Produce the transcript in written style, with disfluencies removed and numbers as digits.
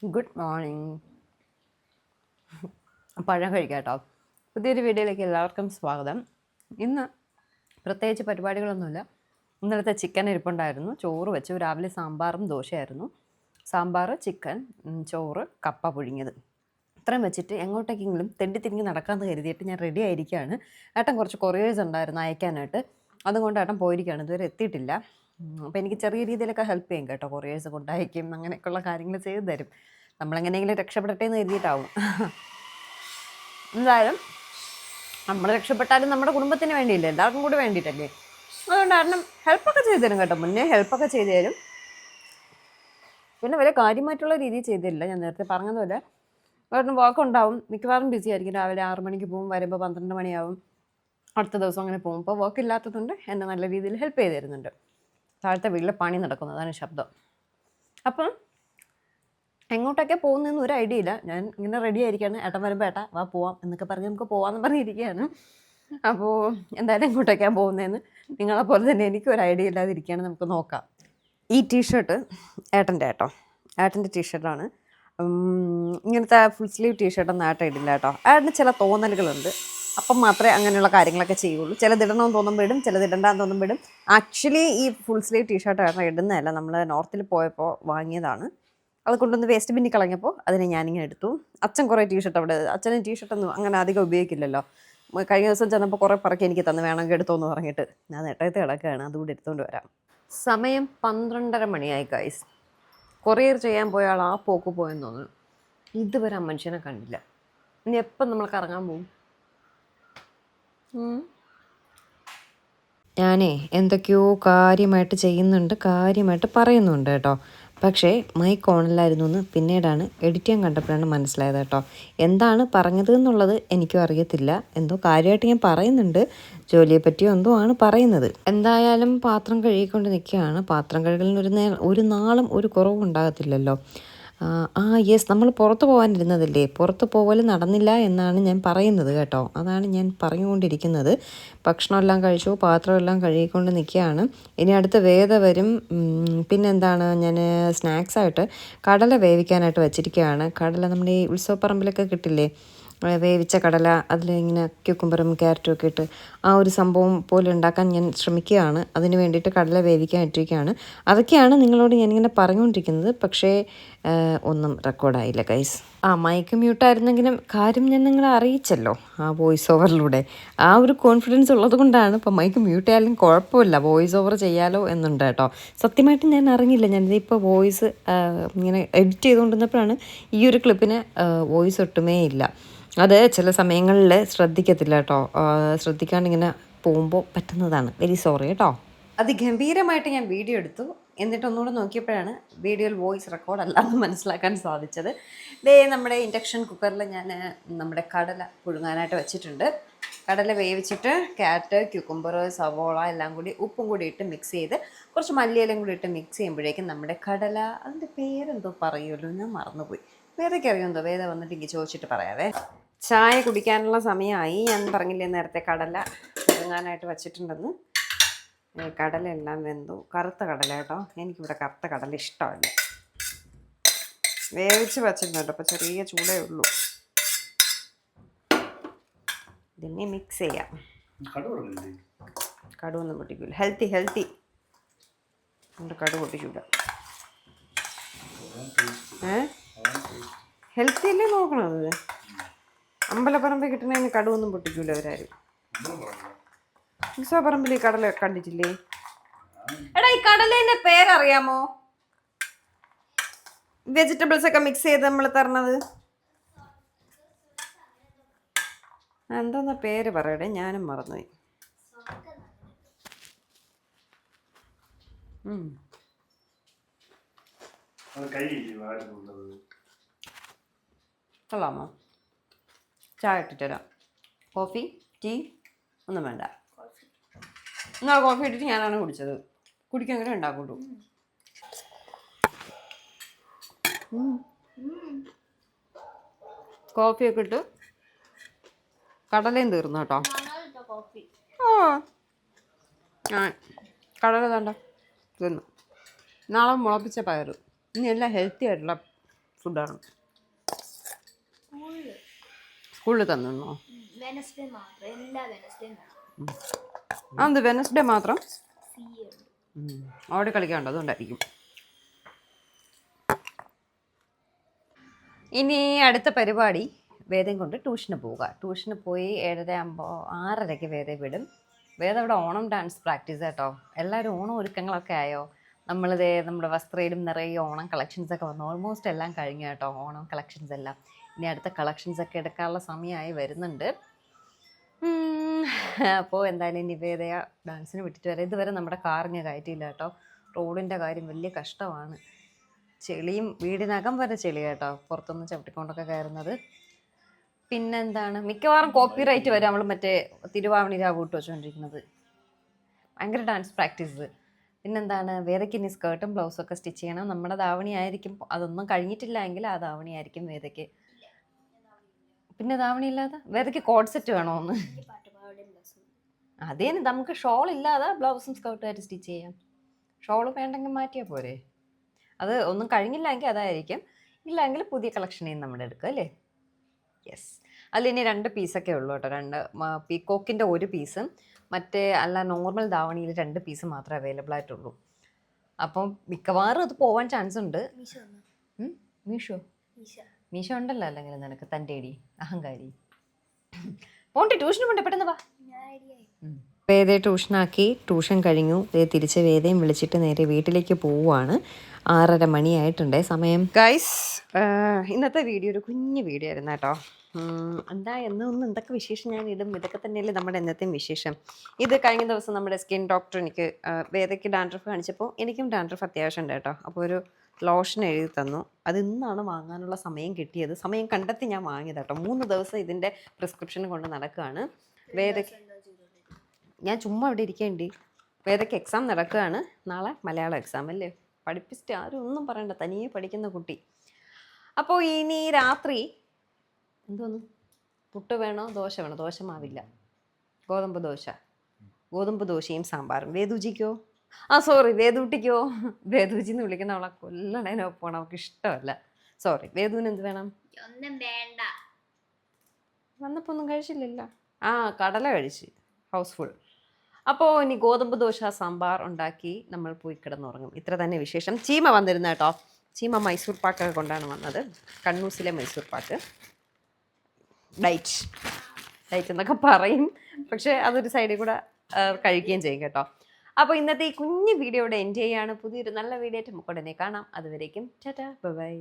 Good morning. പഴം കഴിക്കാം കേട്ടോ. പുതിയൊരു വീഡിയോയിലേക്ക് എല്ലാവർക്കും സ്വാഗതം. ഇന്ന് പ്രത്യേകിച്ച് പരിപാടികളൊന്നുമില്ല. ഇന്നലത്തെ ചിക്കൻ ഇരിപ്പുണ്ടായിരുന്നു, ചോറ് വെച്ചു. രാവിലെ സാമ്പാറും ദോശയായിരുന്നു. സാമ്പാർ, ചിക്കൻ, ചോറ്, കപ്പ പുഴുങ്ങിയത്, ഇത്രയും വെച്ചിട്ട് എങ്ങോട്ടേക്കെങ്കിലും തെണ്ടിത്തിരിഞ്ഞ് നടക്കാമെന്ന് കരുതിയിട്ട് ഞാൻ റെഡി ആയിരിക്കുകയാണ്. ഏട്ടൻ കുറച്ച് കൊറിയേഴ്സ് ഉണ്ടായിരുന്നു അയക്കാനായിട്ട്, അതുകൊണ്ട് ഏട്ടൻ പോയിരിക്കുകയാണ്, ഇതുവരെ എത്തിയിട്ടില്ല. അപ്പോൾ എനിക്ക് ചെറിയ രീതിയിലൊക്കെ ഹെൽപ്പ് ചെയ്യും കേട്ടോ. കൊറിയേഴ്സ് കൊണ്ടയക്കും, അങ്ങനെയൊക്കെയുള്ള കാര്യങ്ങൾ ചെയ്തു തരും. നമ്മളെങ്ങനെയെങ്കിലും രക്ഷപ്പെടട്ടെ എന്ന് കരുതിയിട്ടാവും. എന്തായാലും നമ്മൾ രക്ഷപ്പെട്ടാലും നമ്മുടെ കുടുംബത്തിന് വേണ്ടിയില്ലേ, എല്ലാവർക്കും കൂടി വേണ്ടിയിട്ടല്ലേ. അതുകൊണ്ട് കാരണം ഹെൽപ്പൊക്കെ ചെയ്തു തരും കേട്ടോ. മുന്നേ ഹെൽപ്പൊക്കെ ചെയ്തു തരും. പിന്നെ വലിയ കാര്യമായിട്ടുള്ള രീതിയിൽ ചെയ്തില്ല. ഞാൻ നേരത്തെ പറഞ്ഞതുപോലെ വേറെ വർക്ക് ഉണ്ടാവും, മിക്കവാറും ബിസി ആയിരിക്കും. രാവിലെ 6 മണിക്ക് പോകും, വരുമ്പോൾ 12 മണിയാവും. അടുത്ത ദിവസം അങ്ങനെ പോകും. ഇപ്പോൾ വർക്ക് ഇല്ലാത്തതുകൊണ്ട് എന്നെ നല്ല രീതിയിൽ ഹെൽപ്പ് ചെയ്ത് തരുന്നുണ്ട്. താഴത്തെ വീട്ടിൽ പണി നടക്കുന്നതാണ് ശബ്ദം. അപ്പം എങ്ങോട്ടൊക്കെ പോകുന്നതെന്ന് ഒരു ഐഡിയ ഇല്ല. ഞാൻ ഇങ്ങനെ റെഡി ആയിരിക്കുകയാണ്. ഏട്ടൻ വരുമ്പോൾ ഏട്ടാ വാ പോവാം എന്നൊക്കെ പറഞ്ഞ് നമുക്ക് പോകാമെന്ന് പറഞ്ഞിരിക്കുകയാണ്. അപ്പോൾ എന്തായാലും എങ്ങോട്ടൊക്കെയാണ് പോകുന്നതെന്ന് നിങ്ങളെപ്പോലെ തന്നെ എനിക്കും ഒരു ഐഡിയ ഇല്ലാതിരിക്കുകയാണ്. നമുക്ക് നോക്കാം. ഈ ടീഷർട്ട് ഏട്ടൻ്റെ ടീഷർട്ടാണ്. ഇങ്ങനത്തെ ഫുൾ സ്ലീവ് ടീഷർട്ടൊന്നും ഏട്ടൻ ഇടില്ല കേട്ടോ. ഏട്ടന് ചില തോന്നലുകളുണ്ട്, അപ്പം മാത്രമേ അങ്ങനെയുള്ള കാര്യങ്ങളൊക്കെ ചെയ്യുള്ളൂ. ചിലതിടണമെന്ന് തോന്നുമ്പോൾ ഇടും, ചിലതിടണ്ടാന്ന് തോന്നുമ്പോൾ ഇടും. ആക്ച്വലി ഈ ഫുൾ സ്ലീവ് ടീഷർട്ട് ഏട്ടൻ ഇടുന്നതല്ല, നമ്മൾ നോർത്തിൽ പോയപ്പോൾ വാങ്ങിയതാണ്. അത് കൊണ്ടൊന്ന് വേസ്റ്റ് ബിന്നിൽ കളഞ്ഞപ്പോൾ അതിനെ ഞാനിങ്ങനെ എടുത്തു. അച്ഛൻ കുറേ ടീഷർട്ട് അവിടെ, അച്ഛനും ടീഷർട്ടൊന്നും അങ്ങനെ അധികം ഉപയോഗിക്കില്ലല്ലോ. കഴിഞ്ഞ ദിവസം ചെന്നപ്പോൾ കുറേ പറക്കി എനിക്ക് തന്നു, വേണമെങ്കിൽ എടുത്തോന്ന് പറഞ്ഞിട്ട്. ഞാൻ നെട്ടയത്ത് കിടക്കുകയാണ്, അതുകൂടി എടുത്തുകൊണ്ട് വരാം. സമയം 12:30 മണിയായി ഗൈസ്. കൊറിയർ ചെയ്യാൻ പോയ ആൾ ആ പോക്ക് പോയെന്ന് തോന്നുന്നു. ഇതുവരെ ആ മനുഷ്യനെ കണ്ടില്ല. ഇനി എപ്പം നമ്മൾ കറങ്ങാൻ പോകും? ഞാനേ എന്തൊക്കെയോ കാര്യമായിട്ട് ചെയ്യുന്നുണ്ട്, കാര്യമായിട്ട് പറയുന്നുണ്ട് കേട്ടോ. പക്ഷേ മൈക്ക് ഓണിലായിരുന്നു എന്ന് പിന്നീടാണ് എഡിറ്റ് ചെയ്യാൻ കണ്ടപ്പോഴാണ് മനസ്സിലായത് കേട്ടോ. എന്താണ് പറഞ്ഞത് എന്നുള്ളത് എനിക്കും അറിയത്തില്ല. എന്തോ കാര്യമായിട്ട് ഞാൻ പറയുന്നുണ്ട്, ജോലിയെ പറ്റിയോ എന്തോ ആണ് പറയുന്നത്. എന്തായാലും പാത്രം കഴുകിക്കൊണ്ട് നിൽക്കുകയാണ്. പാത്രം കഴുകലിന് ഒരു നാളും ഒരു കുറവും ഉണ്ടാകത്തില്ലല്ലോ. യെസ്, നമ്മൾ പുറത്ത് പോകാനിരുന്നതല്ലേ, പുറത്ത് പോകൽ നടന്നില്ല എന്നാണ് ഞാൻ പറയുന്നത് കേട്ടോ. അതാണ് ഞാൻ പറഞ്ഞുകൊണ്ടിരിക്കുന്നത്. ഭക്ഷണമെല്ലാം കഴിച്ചു, പാത്രമെല്ലാം കഴുകിക്കൊണ്ട് നിൽക്കുകയാണ്. ഇനി അടുത്ത് വേദ വരും. പിന്നെന്താണ്, ഞാൻ സ്നാക്സായിട്ട് കടല വേവിക്കാനായിട്ട് വെച്ചിരിക്കുകയാണ്. കടല നമ്മുടെ ഈ ഉത്സവപ്പറമ്പിലൊക്കെ കിട്ടില്ലേ, വേവിച്ച കടല, അതിലിങ്ങനെ ക്യൂക്കുംബറും ക്യാരറ്റും ഒക്കെ ഇട്ട് ആ ഒരു സംഭവം പോലെ ഉണ്ടാക്കാൻ ഞാൻ ശ്രമിക്കുകയാണ്. അതിന് വേണ്ടിയിട്ട് കടല വേവിക്കാൻ ഇട്ടിരിക്കുകയാണ്. അതൊക്കെയാണ് നിങ്ങളോട് ഞാനിങ്ങനെ പറഞ്ഞുകൊണ്ടിരിക്കുന്നത്. പക്ഷേ ഒന്നും റെക്കോർഡായില്ല ഗൈസ്. മൈക്ക് മ്യൂട്ടായിരുന്നെങ്കിലും കാര്യം ഞാൻ നിങ്ങളെ അറിയിച്ചല്ലോ ആ വോയിസ് ഓവറിലൂടെ. ആ ഒരു കോൺഫിഡൻസ് ഉള്ളത് കൊണ്ടാണ് ഇപ്പോൾ മൈക്ക് മ്യൂട്ട് ആയാലും കുഴപ്പമില്ല, വോയിസ് ഓവർ ചെയ്യാലോ എന്നുണ്ട് കേട്ടോ. സത്യമായിട്ട് ഞാൻ അറിഞ്ഞില്ല. ഞാനിതിപ്പോൾ വോയിസ് ഇങ്ങനെ എഡിറ്റ് ചെയ്തുകൊണ്ടിരുന്നപ്പോഴാണ് ഈ ഒരു ക്ലിപ്പിന് വോയിസ് ഒട്ടുമേ ഇല്ല. അത് ചില സമയങ്ങളിൽ ശ്രദ്ധിക്കത്തില്ല കേട്ടോ. ശ്രദ്ധിക്കാണ്ടിങ്ങനെ പോകുമ്പോൾ പറ്റുന്നതാണ്. വെരി സോറി കേട്ടോ. അതിഗംഭീരമായിട്ട് ഞാൻ വീഡിയോ എടുത്തു. എന്നിട്ട് ഒന്നുകൂടെ നോക്കിയപ്പോഴാണ് വീഡിയോയിൽ വോയിസ് റെക്കോർഡ് അല്ല എന്ന് മനസ്സിലാക്കാൻ സാധിച്ചത്. നമ്മുടെ ഇൻഡക്ഷൻ കുക്കറിൽ ഞാൻ നമ്മുടെ കടല പുഴുങ്ങാനായിട്ട് വെച്ചിട്ടുണ്ട്. കടല വേവിച്ചിട്ട് ക്യാരറ്റ്, ക്യൂക്കുംബർ, സവോള എല്ലാം കൂടി ഉപ്പും കൂടി ഇട്ട് മിക്സ് ചെയ്ത് കുറച്ച് മല്ലിയിലും കൂടി ഇട്ട് മിക്സ് ചെയ്യുമ്പോഴേക്കും നമ്മുടെ കടല, അതിൻ്റെ പേരെന്തോ പറയുമല്ലോ, ഞാൻ മറന്നുപോയി. വേദയ്ക്ക് അറിയുമെന്തോ? വേദ വന്നിട്ട് എനിക്ക് ചോദിച്ചിട്ട് പറയാവേ. ചായ കുടിക്കാനുള്ള സമയമായി. ഞാൻ പറഞ്ഞില്ലേ നേരത്തെ കടല പുഴുങ്ങാനായിട്ട് വച്ചിട്ടുണ്ടെന്ന്. കടലെല്ലാം വെന്തു. കറുത്ത കടല കേട്ടോ, എനിക്കിവിടെ കറുത്ത കടല ഇഷ്ടമല്ല. വേവിച്ച് വച്ചിട്ടുണ്ട്, അപ്പോൾ ചെറിയ ചൂടേ ഉള്ളൂ. ഇതിനെ മിക്സ് ചെയ്യാം. കടുവൊന്നും പൊട്ടിക്കൂല. ഹെൽത്തി കടുവ പൊട്ടിക്കൂല. ഹെൽത്തി അല്ലേ നോക്കണത്. അമ്പലപ്പറമ്പിൽ കിട്ടണതിന് കടുവൊന്നും പൊട്ടിക്കൂല അവരാരും. ഉത്സവപ്പറമ്പിൽ ഈ കടല കണ്ടിട്ടില്ലേ? എടാ, ഈ കടലേന്റെ പേരറിയാമോ? വെജിറ്റബിൾസ് ഒക്കെ മിക്സ് ചെയ്ത് നമ്മൾ തരണത് എന്തോന്നാ പേര് പറയടേ, ഞാനും മറന്നുപോയി. കൊള്ളാമോ? ചായ ഇട്ടിട്ട് തരാം. കോഫി, ടീ ഒന്നും വേണ്ട. എന്നാ കോഫി ഇട്ടിട്ട് ഞാനാണ് കുടിച്ചത്. കുടിക്കാൻ അങ്ങനെ ഉണ്ടാക്കുള്ളൂ. കോഫിയൊക്കെ ഇട്ട് കടലയും തീർന്നു കേട്ടോ. കടല വേണ്ട തിന്നു. നാളെ മുളപ്പിച്ച പയറ്. ഇനി എല്ലാം ഹെൽത്തി ആയിട്ടുള്ള ഫുഡാണ്. സ്കൂളിൽ തന്നോ? അത് വെനസ്ഡേ മാത്രം അവിടെ കളിക്കാനുണ്ട്, അതുകൊണ്ടായിരിക്കും. ഇനി അടുത്ത പരിപാടി വേദം കൊണ്ട് ട്യൂഷന് പോവുക. ട്യൂഷന് പോയി 6:30 വേദ വിടും. വേദ അവിടെ ഓണം ഡാൻസ് പ്രാക്ടീസ് കേട്ടോ. എല്ലാവരും ഓണം ഒരുക്കങ്ങളൊക്കെ ആയോ? നമ്മളിതേ നമ്മുടെ വസ്ത്രയിലും നിറയെ ഓണം കളക്ഷൻസൊക്കെ വന്നു. ഓൾമോസ്റ്റ് എല്ലാം കഴിഞ്ഞു കേട്ടോ, ഓണം കളക്ഷൻസ് എല്ലാം. ഇനി അടുത്ത കളക്ഷൻസൊക്കെ എടുക്കാനുള്ള സമയമായി വരുന്നുണ്ട്. അപ്പോൾ എന്തായാലും ഇനി വേദയ ഡാൻസിന് വിട്ടിട്ട് വരാം. ഇതുവരെ നമ്മുടെ കാറിന് കയറ്റിയില്ല കേട്ടോ. റോഡിൻ്റെ കാര്യം വലിയ കഷ്ടമാണ്. ചെളിയും വീടിനകം വരെ ചെളി കേട്ടോ, പുറത്തുനിന്ന് ചവിട്ടിക്കൊണ്ടൊക്കെ കയറുന്നത്. പിന്നെന്താണ്, മിക്കവാറും കോപ്പി റൈറ്റ് വരെ നമ്മൾ മറ്റേ തിരുവാവണി രാവൂട്ട് വെച്ചുകൊണ്ടിരിക്കുന്നത്. ഭയങ്കര ഡാൻസ് പ്രാക്ടീസ്. പിന്നെന്താണ്, വേദയ്ക്ക് ഇനി സ്കേർട്ടും ബ്ലൗസും ഒക്കെ സ്റ്റിച്ച് ചെയ്യണം. നമ്മുടെ ധാവണി ആയിരിക്കും, അതൊന്നും കഴിഞ്ഞിട്ടില്ല എങ്കിൽ ആ ധാവണി ആയിരിക്കും വേദയ്ക്ക്. പിന്നെ ധാവണി ഇല്ലാതെ വേദയ്ക്ക് കോഡ് സെറ്റ് വേണോന്ന്? അതേന് നമുക്ക് ഷോൾ ഇല്ലാതെ ബ്ലൗസും സ്കേർട്ടുമായിട്ട് സ്റ്റിച്ച് ചെയ്യാം. ഷോൾ വേണ്ടെങ്കിൽ മാറ്റിയാൽ പോരെ. അത് ഒന്നും കഴിഞ്ഞില്ലെങ്കിൽ അതായിരിക്കും, ഇല്ലെങ്കിൽ പുതിയ കളക്ഷനിൽ നമ്മുടെ എടുക്കുക അല്ലേ? യെസ്. അതിലിനി 2 പീസൊക്കെ ഉള്ളൂ കേട്ടോ. 2 പീക്കോക്കിൻ്റെ 1 പീസും മറ്റേ അല്ല നോർമൽ ധാവണിയിൽ 2 പീസ് മാത്രമേ അവൈലബിൾ ആയിട്ടുള്ളൂ. അപ്പം മിക്കവാറും അത് പോവാൻ ചാൻസ് ഉണ്ട്. മീഷോ ഉണ്ടല്ലോ അല്ലെങ്കിൽ നിനക്ക് തൻ്റെ ഇടി അഹങ്കാരി. പോണ്ടി ട്യൂഷന് പോണ്ടേ, പെട്ടെന്ന് വാ. വേദയെ ട്യൂഷനാക്കി, ട്യൂഷൻ കഴിഞ്ഞു. തിരിച്ച് വേദയും വിളിച്ചിട്ട് നേരെ വീട്ടിലേക്ക് പോവുകയാണ്. 6:30 മണിയായിട്ടുണ്ട് സമയം. ഗൈസ്, ഇന്നത്തെ വീഡിയോ ഒരു കുഞ്ഞു വീഡിയോ ആയിരുന്നു കേട്ടോ. എന്താ എന്നൊന്നും എന്തൊക്കെ വിശേഷം ഞാൻ ഇടും, ഇതൊക്കെ തന്നെയല്ലേ നമ്മുടെ എന്നത്തെയും വിശേഷം. ഇത് കഴിഞ്ഞ ദിവസം നമ്മുടെ സ്കിൻ ഡോക്ടർ എനിക്ക് വേദയ്ക്ക് ഡാൻഡ്രഫ് കാണിച്ചപ്പോൾ എനിക്കും ഡാൻഡ്രഫ് അത്യാവശ്യം ഉണ്ട് കേട്ടോ. അപ്പോൾ ഒരു ലോഷൻ എഴുതി തന്നു. അത് ഇന്നാണ് വാങ്ങാനുള്ള സമയം കിട്ടിയത്. സമയം കണ്ടെത്തി ഞാൻ വാങ്ങിയത് കേട്ടോ. 3 ദിവസം ഇതിൻ്റെ പ്രിസ്ക്രിപ്ഷൻ കൊണ്ട് നടക്കുകയാണ്. വേദയ്ക്ക് ഞാൻ ചുമ്മാ ഇവിടെ ഇരിക്കേണ്ടി. വേദയ്ക്ക് എക്സാം നടക്കുകയാണ്. നാളെ മലയാളം എക്സാം അല്ലേ. പഠിപ്പിച്ചിട്ട് ആരും ഒന്നും പറയണ്ട, തനിയെ പഠിക്കുന്ന കുട്ടി. അപ്പോൾ ഇനി രാത്രി എന്തോന്നു, പുട്ട് വേണോ ദോശ വേണോ? ദോശ മാവില്ല, ഗോതമ്പ് ദോശ. ഗോതമ്പ് ദോശയും സാമ്പാറും. വേദുജിക്കോ? സോറി വേദൂട്ടിക്കോ? വേദൂജി എന്ന് വിളിക്കുന്ന അവളെ കൊല്ലണേനൊപ്പം അവൾക്ക് ഇഷ്ടമല്ല. സോറി. വേദുവിന് എന്ത് വേണം? വന്നപ്പോൾ ഒന്നും കഴിച്ചില്ലല്ലോ. കടല കഴിച്ച്, ഹൗസ്ഫുൾ. അപ്പോൾ ഇനി ഗോതമ്പ് ദോശ സാമ്പാർ ഉണ്ടാക്കി നമ്മൾ പോയി കിടന്നുറങ്ങും. ഇത്ര തന്നെ വിശേഷം. ചീമ വന്നിരുന്ന കേട്ടോ. ചീമ മൈസൂർ പാക്കൊക്കെ കൊണ്ടാണ് വന്നത്. കണ്ണൂസിലെ മൈസൂർ പാക്ക്. ഡൈറ്റ് എന്നൊക്കെ പറയും, പക്ഷേ അതൊരു സൈഡിൽ കൂടെ കഴിക്കുകയും ചെയ്യും കേട്ടോ. അപ്പോൾ ഇന്നത്തെ ഈ കുഞ്ഞു വീഡിയോ ഇവിടെ എൻജോയ് ചെയ്യാണ്. പുതിയൊരു നല്ല വീഡിയോ ആയിട്ട് നമുക്ക് ഉടനെ കാണാം. അതുവരേക്കും ടാറ്റാ ബൈ.